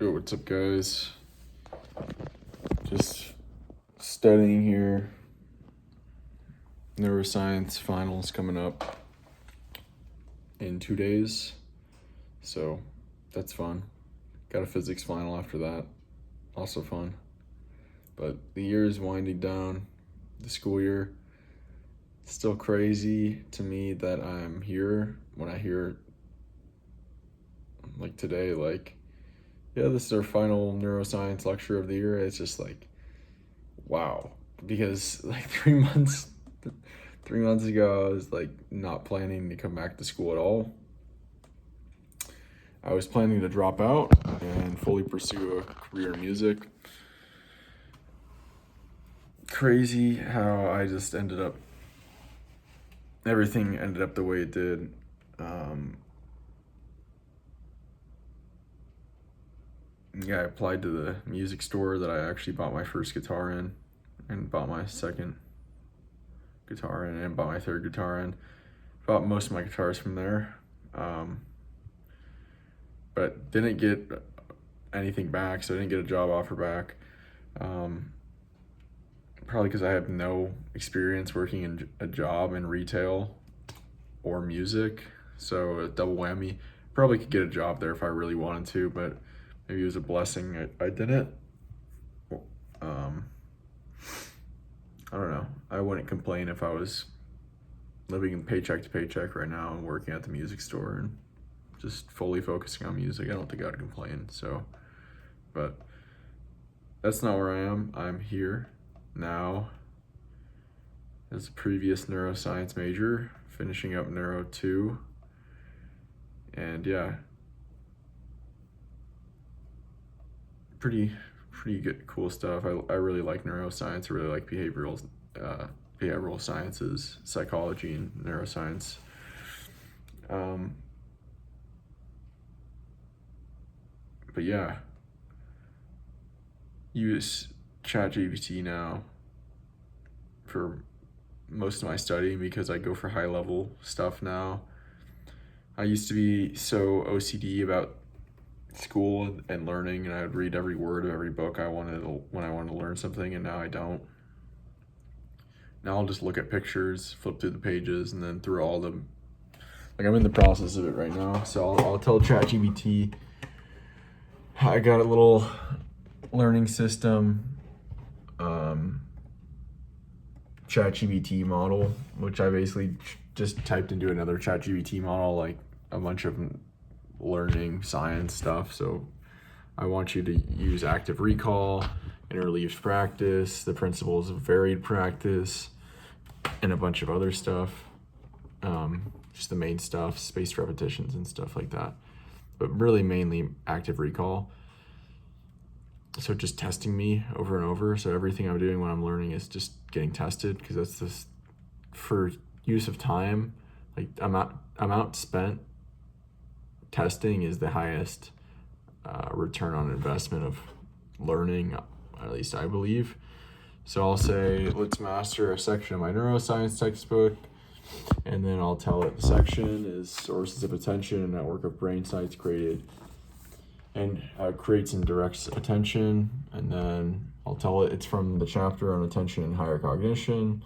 Yo, what's up, guys? Just studying here. Neuroscience finals coming up in 2 days, so that's fun. Got a physics final after that, also fun. But the year is winding down, the school year. It's still crazy to me that I'm here when I hear, like today, yeah, this is our final neuroscience lecture of the year. It's just like, wow. Because like 3 months ago, I was like not planning to come back to school at all. I was planning to drop out and fully pursue a career in music. Crazy how I just everything ended up the way it did. I applied to the music store that I actually bought my first guitar in, and bought my second guitar in, and bought my third guitar in. Bought most of my guitars from there, but didn't get anything back, so I didn't get a job offer back. Probably because I have no experience working in a job in retail or music, so a double whammy. Probably could get a job there if I really wanted to, but maybe it was a blessing I didn't. I don't know. I wouldn't complain if I was living in paycheck to paycheck right now and working at the music store and just fully focusing on music. I don't think I'd complain. So, but that's not where I am. I'm here now as a previous neuroscience major, finishing up Neuro 2. And yeah, pretty good, cool stuff. I really like neuroscience. I really like behavioral sciences, psychology, and neuroscience. But yeah, use ChatGPT now for most of my studying because I go for high level stuff now. I used to be so OCD about school and learning, and I would read every word of every book when I wanted to learn something, and now I don't. Now I'll just look at pictures, flip through the pages, and then through all them. Like, I'm in the process of it right now, so I'll tell ChatGPT. I got a little learning system, ChatGPT model, which I basically just typed into another ChatGPT model, like a bunch of learning science stuff. So I want you to use active recall, interleaved practice, the principles of varied practice, and a bunch of other stuff. Just the main stuff, spaced repetitions and stuff like that. But really mainly active recall. So just testing me over and over. So everything I'm doing when I'm learning is just getting tested, because that's this for use of time. Like amount spent testing is the highest return on investment of learning, at least I believe. So I'll say, let's master a section of my neuroscience textbook, and then I'll tell it the section is sources of attention, a network of brain sites created and creates and directs attention. And then I'll tell it it's from the chapter on attention and higher cognition.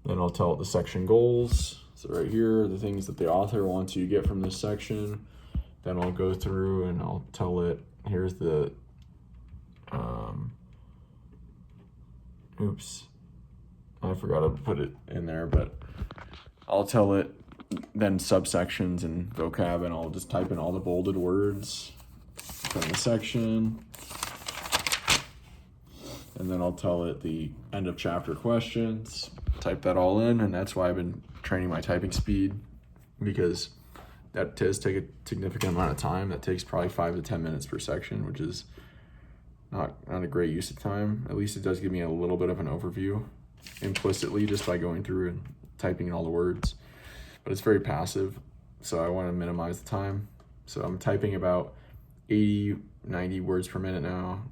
Then I'll tell it the section goals. So right here, the things that the author wants you to get from this section. Then I'll go through and I'll tell it, here's the, I forgot to put it in there, but I'll tell it then subsections and vocab, and I'll just type in all the bolded words from the section. And then I'll tell it the end of chapter questions, type that all in, and that's why I've been training my typing speed, because that does take a significant amount of time. That takes probably 5 to 10 minutes per section, which is not a great use of time. At least it does give me a little bit of an overview implicitly just by going through and typing in all the words. But it's very passive, so I want to minimize the time. So I'm typing about 80, 90 words per minute now.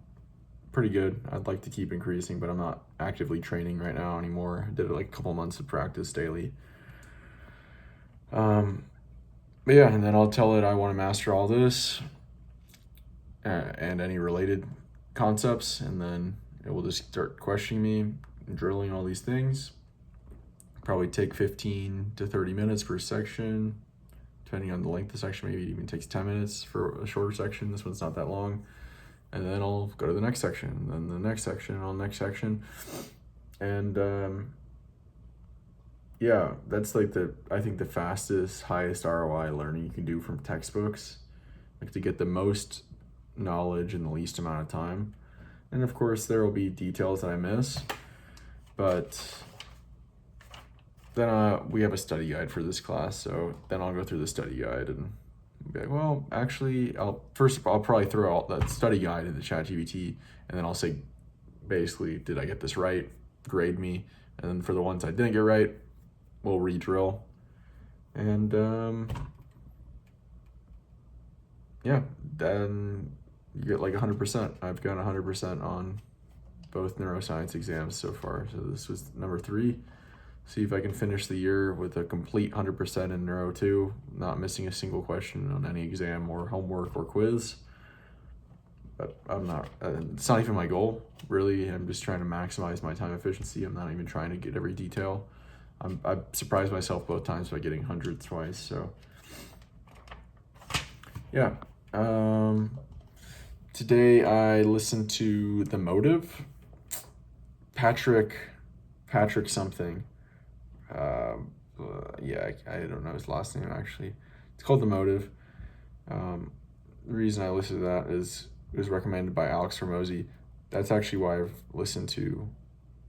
Pretty good. I'd like to keep increasing, but I'm not actively training right now anymore. I did it like a couple months of practice daily. But yeah, and then I'll tell it I want to master all this. and any related concepts, and then it will just start questioning me and drilling all these things. Probably take 15 to 30 minutes per section, depending on the length of the section. Maybe it even takes 10 minutes for a shorter section. This one's not that long. And then I'll go to the next section, and then the next section, and the next section. And yeah, that's like I think the fastest, highest ROI learning you can do from textbooks, like to get the most knowledge in the least amount of time. And of course there will be details that I miss, but then we have a study guide for this class, so then I'll go through the study guide and be like, well, actually, I'll probably throw out that study guide into ChatGPT, and then I'll say, basically, did I get this right? Grade me, and then for the ones I didn't get right, we'll re-drill, and yeah, then you get like 100%. I've gotten 100% on both neuroscience exams so far. So this was number 3. See if I can finish the year with a complete 100% in Neuro 2, not missing a single question on any exam or homework or quiz. But it's not even my goal, really. I'm just trying to maximize my time efficiency. I'm not even trying to get every detail. I've surprised myself both times by getting hundreds twice, so. Yeah. Today I listened to The Motive. Patrick something. Yeah, I don't know his last name actually. It's called The Motive. The reason I listened to that is it was recommended by Alex Hormozy. That's actually why I've listened to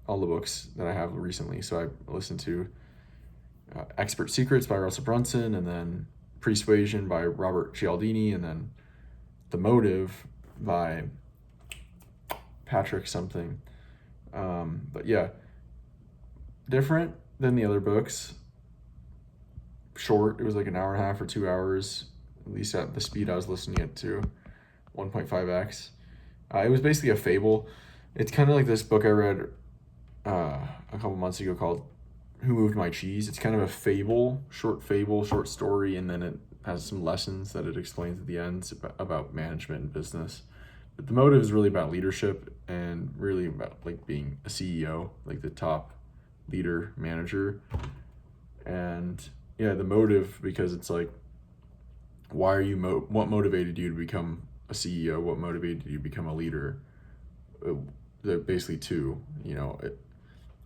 all the books that I have recently. So I listened to Expert Secrets by Russell Brunson, and then Persuasion by Robert Cialdini, and then The Motive by Patrick something. But yeah, different than the other books. Short, it was like an hour and a half or 2 hours, at least at the speed I was listening it to, 1.5x. It was basically a fable. It's kind of like this book I read a couple months ago called Who Moved My Cheese. It's kind of a fable, short story, and then it has some lessons that it explains at the end about management and business. But The Motive is really about leadership and really about like being a CEO, like the top leader, manager. And yeah, the motive, because it's like, why are you what motivated you to become a CEO? What motivated you to become a leader? They're basically two,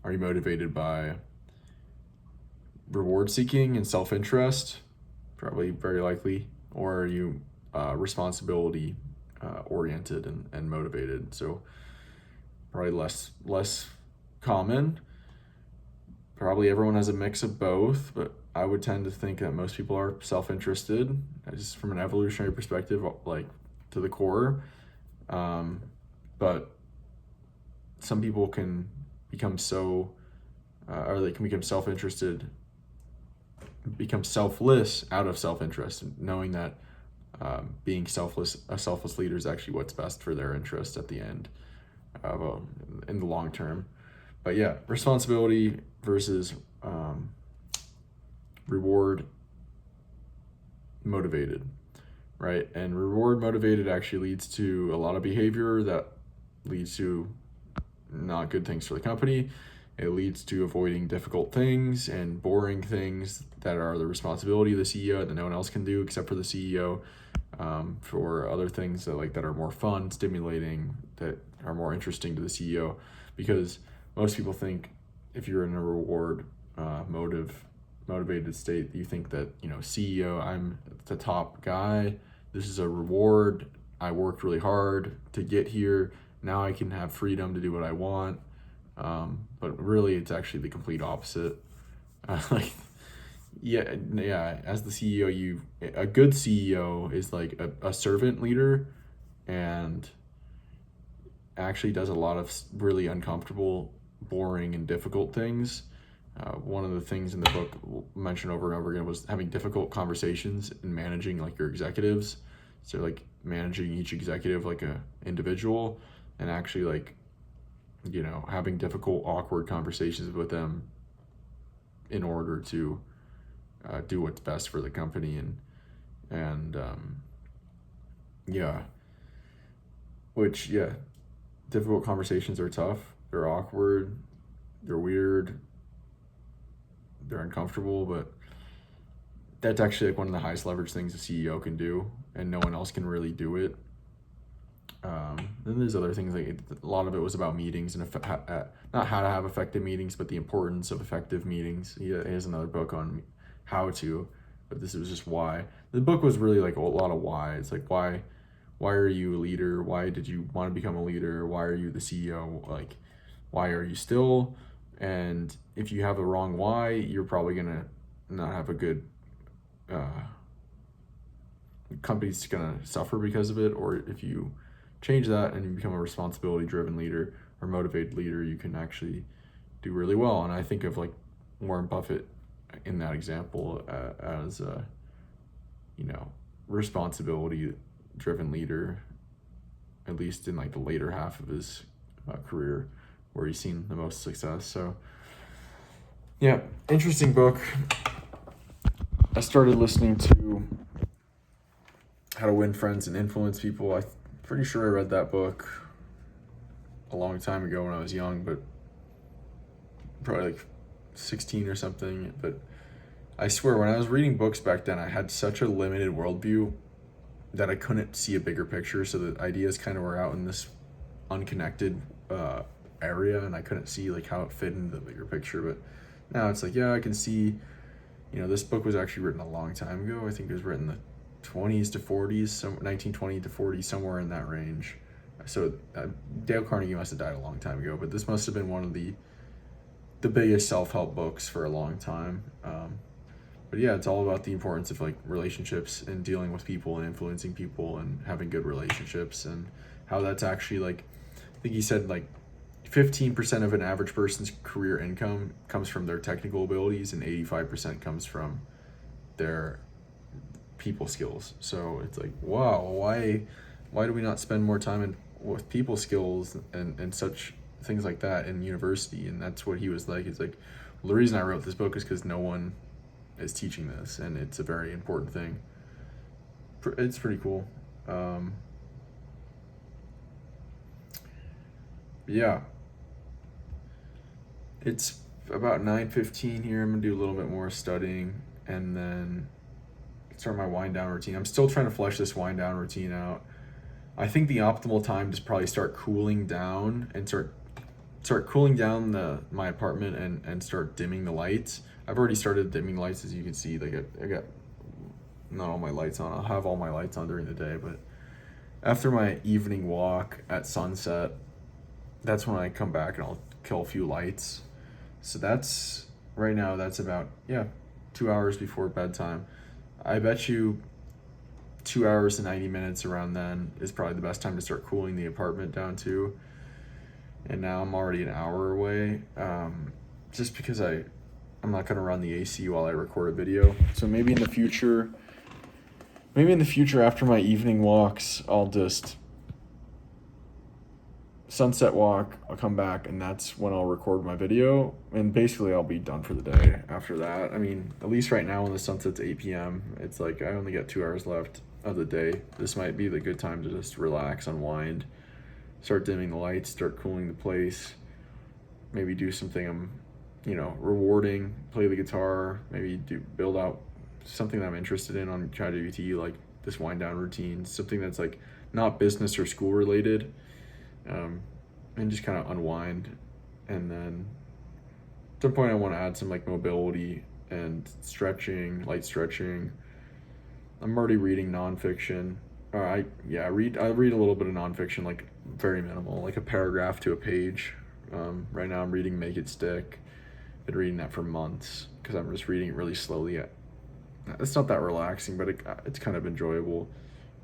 are you motivated by reward seeking and self-interest? Probably very likely. Or are you responsibility oriented and motivated? So probably less common. Probably everyone has a mix of both, but I would tend to think that most people are self-interested, just from an evolutionary perspective, like to the core. But some people can become or they can become self-interested, become selfless out of self-interest, knowing that being a selfless leader is actually what's best for their interest at the end, in the long term. But yeah, responsibility versus reward motivated, right? And reward motivated actually leads to a lot of behavior that leads to not good things for the company. It leads to avoiding difficult things and boring things that are the responsibility of the CEO that no one else can do except for the CEO, for other things that are more fun, stimulating, that are more interesting to the CEO. Because most people think if you're in a reward motivated state, you think that, CEO, I'm the top guy. This is a reward. I worked really hard to get here. Now I can have freedom to do what I want. But really, it's actually the complete opposite. As the CEO, a good CEO is like a servant leader, and actually does a lot of really uncomfortable, boring, and difficult things. One of the things in the book mentioned over and over again was having difficult conversations and managing like your executives. So like managing each executive like a individual, and actually like, having difficult, awkward conversations with them in order to do what's best for the company. And yeah, which, yeah, difficult conversations are tough. They're awkward. They're weird. They're uncomfortable, but that's actually like one of the highest leverage things a CEO can do, and no one else can really do it. Then there's other things, like a lot of it was about meetings and not how to have effective meetings, but the importance of effective meetings. He has another book on how to, but this was just why. The book was really like a lot of why. It's like why are you a leader? Why did you want to become a leader? Why are you the CEO? Like, why are you still? And if you have the wrong why, you're probably gonna not have a good company's gonna suffer because of it. Or if you change that and you become a responsibility driven leader or motivated leader, you can actually do really well. And I think of like Warren Buffett in that example as a responsibility driven leader, at least in like the later half of his career where he's seen the most success. So yeah, interesting book. I started listening to How to Win Friends and Influence People. I'm pretty sure I read that book a long time ago when I was young, but probably like 16 or something. But I swear, when I was reading books back then, I had such a limited worldview that I couldn't see a bigger picture. So the ideas kind of were out in this unconnected area, and I couldn't see like how it fit into the bigger picture. But now it's like, yeah, I can see, this book was actually written a long time ago. I think it was written in the 20s to 40s, 1920 to 40, somewhere in that range. So Dale Carnegie must have died a long time ago, but this must have been one of the biggest self-help books for a long time. But yeah, it's all about the importance of like relationships and dealing with people and influencing people and having good relationships, and how that's actually like, I think he said like 15% of an average person's career income comes from their technical abilities, and 85% comes from their people skills. So it's like, wow, why do we not spend more time with people skills and such things like that in university? And that's what he was like. It's like, well, the reason I wrote this book is because no one is teaching this, and it's a very important thing. It's pretty cool. Yeah, it's about 9:15 here. I'm gonna do a little bit more studying and then start my wind down routine. I'm still trying to flesh this wind down routine out. I think the optimal time to probably start cooling down and start cooling down my apartment and start dimming the lights. I've already started dimming lights, as you can see. Like I got not all my lights on. I'll have all my lights on during the day, but after my evening walk at sunset, that's when I come back and I'll kill a few lights. So that's right now. That's about 2 hours before bedtime. I bet you 2 hours and 90 minutes around then is probably the best time to start cooling the apartment down to. And now I'm already an hour away, just because I'm not going to run the AC while I record a video. So maybe in the future after my evening walks, I'll just sunset walk, I'll come back, and that's when I'll record my video, and basically I'll be done for the day after that. I mean, at least right now when the sunset's 8 p.m., it's like I only got 2 hours left of the day. This might be the good time to just relax, unwind, start dimming the lights, start cooling the place, maybe do something rewarding, play the guitar, maybe build out something that I'm interested in on ChatGPT, like this wind down routine, something that's like not business or school related, and just kind of unwind. And then at some point I want to add some like mobility and stretching, light stretching. I'm already reading nonfiction. I read a little bit of nonfiction, like very minimal, like a paragraph to a page. Right now I'm reading Make It Stick. Been reading that for months because I'm just reading it really slowly. It's not that relaxing, but it's kind of enjoyable.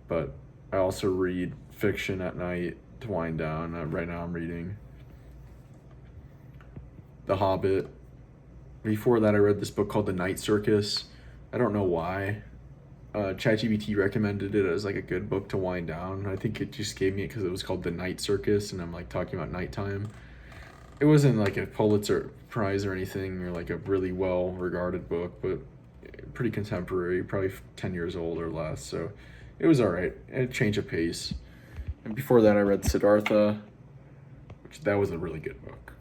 But I also read fiction at night to wind down. Right now I'm reading The Hobbit. Before that I read this book called The Night Circus. I don't know why. ChatGPT recommended it as like a good book to wind down. I think it just gave me it because it was called The Night Circus, and I'm like talking about nighttime. It wasn't like a Pulitzer Prize or anything, or like a really well regarded book, but pretty contemporary, probably 10 years old or less. So it was all right. A change of pace. And before that, I read Siddhartha, which that was a really good book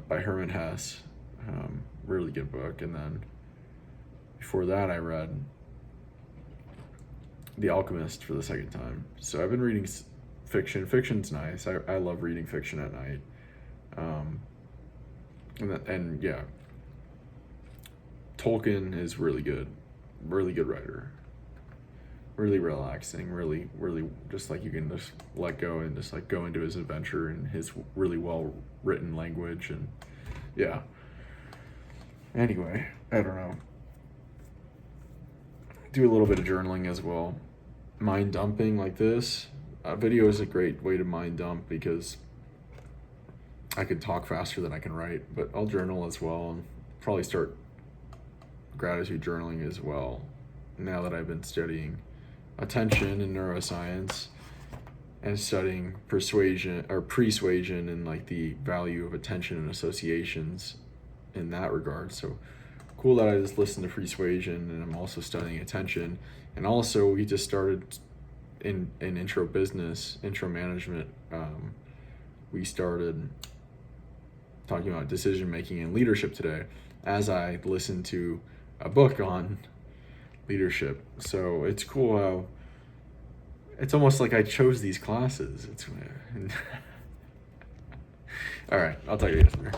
by Herman Hesse. Really good book. And then before that, I read The Alchemist for the second time. So I've been reading fiction. Fiction's nice. I love reading fiction at night. And yeah, Tolkien is really good writer. Really relaxing, really just like you can just let go and just like go into his adventure and his really well written language. And yeah, anyway, I don't know, do a little bit of journaling as well. Mind dumping like this, video is a great way to mind dump because I could talk faster than I can write, but I'll journal as well and probably start gratitude journaling as well now that I've been studying attention and neuroscience and studying persuasion and like the value of attention and associations in that regard. So cool that I just listened to persuasion, and I'm also studying attention. And also we just started in intro management. We started talking about decision making and leadership today as I listened to a book on leadership. So it's cool how it's almost like I chose these classes. It's all right, I'll tell you guys later.